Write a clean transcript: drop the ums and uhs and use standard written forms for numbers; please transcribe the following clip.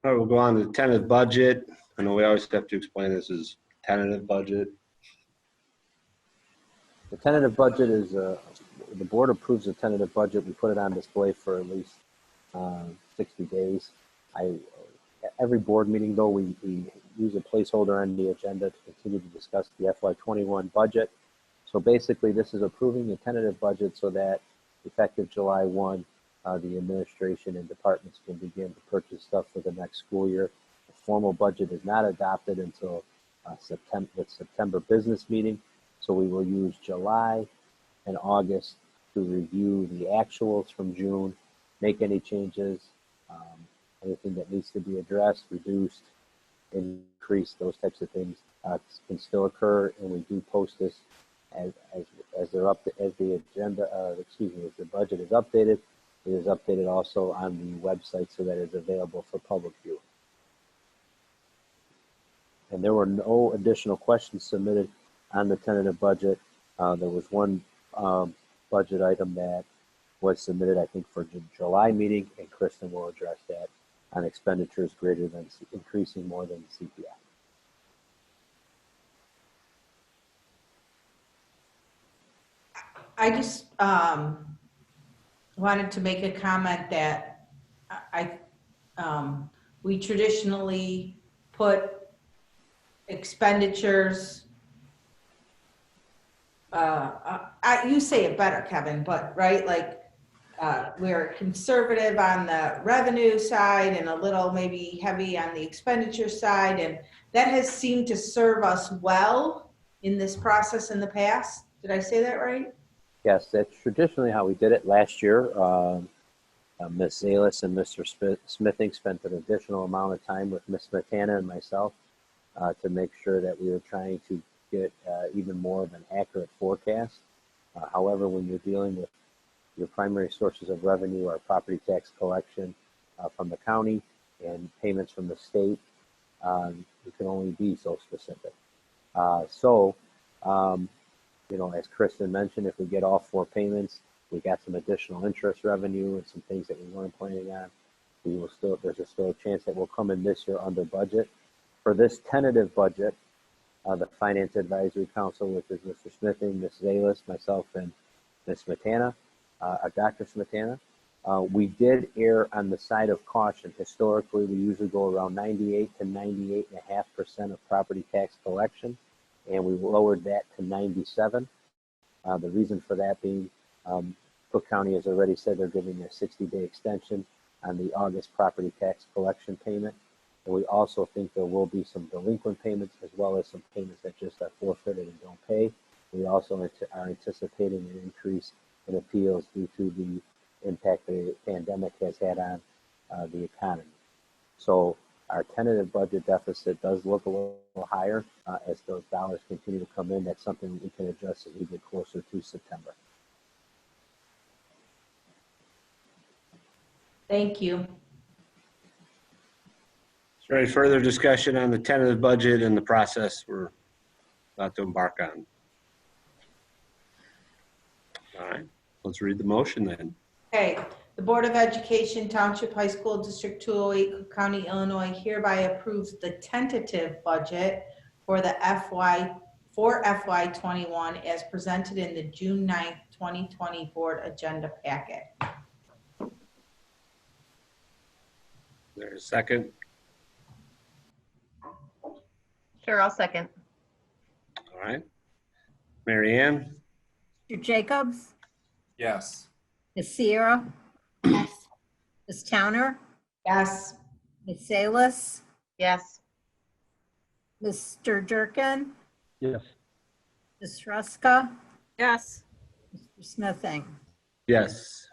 All right, we'll go on to the tentative budget. I know we always have to explain this as tentative budget. The tentative budget is, the board approves the tentative budget. We put it on display for at least 60 days. Every board meeting, though, we use a placeholder on the agenda to continue to discuss the FY21 budget. So basically, this is approving the tentative budget so that effective July 1, the administration and departments can begin to purchase stuff for the next school year. The formal budget is not adopted until September business meeting. So we will use July and August to review the actuals from June, make any changes, anything that needs to be addressed, reduced, increased, those types of things can still occur, and we do post this as they're up as the agenda. As the budget is updated. It is updated also on the website so that it's available for public view. And there were no additional questions submitted on the tentative budget. There was one budget item that was submitted, I think, for the July meeting, and Kristen will address that on expenditures greater than increasing more than the CPI. I just wanted to make a comment that we traditionally put expenditures, you say it better, Kevin, but right, like we're conservative on the revenue side and a little maybe heavy on the expenditure side, and that has seemed to serve us well in this process in the past. Did I say that right? Yes, that's traditionally how we did it. Last year, Ms. Zalis and Mr. Smithing spent an additional amount of time with Ms. Smetana and myself to make sure that we were trying to get even more of an accurate forecast. However, when you're dealing with your primary sources of revenue are property tax collection from the county and payments from the state, you can only be so specific. You know, as Kristen mentioned, if we get all 4 payments, we got some additional interest revenue and some things that we weren't planning on. There's still a chance that we'll come in this year under budget. For this tentative budget, the Finance Advisory Council, which is Mr. Smithing, Ms. Zalis, myself, and Ms. Smetana, Dr. Smetana, we did err on the side of caution. Historically, we usually go around 98 to 98.5% of property tax collection, and we lowered that to 97. The reason for that being, Cook County has already said they're giving a 60-day extension on the August property tax collection payment. And we also think there will be some delinquent payments as well as some payments that just are forfeited and don't pay. We also are anticipating an increase in appeals due to the impact the pandemic has had on the economy. So our tentative budget deficit does look a little higher as those dollars continue to come in. That's something we can adjust as we get closer to September. Thank you. Is there any further discussion on the tentative budget and the process we're about to embark on? All right, let's read the motion then. Okay, the Board of Education, Township High School, District 208, Cook County, Illinois, hereby approves the tentative budget for the FY21 as presented in the June 9th, 2020 board agenda packet. There's a second. Sure, I'll second. All right. Mary Ann? Mr. Jacobs? Yes. Ms. Sierra? Yes. Ms. Towner? Yes. Ms. Salas? Yes. Mr. Durkin? Yes. Ms. Ruska? Yes. Mr. Smithing? Yes.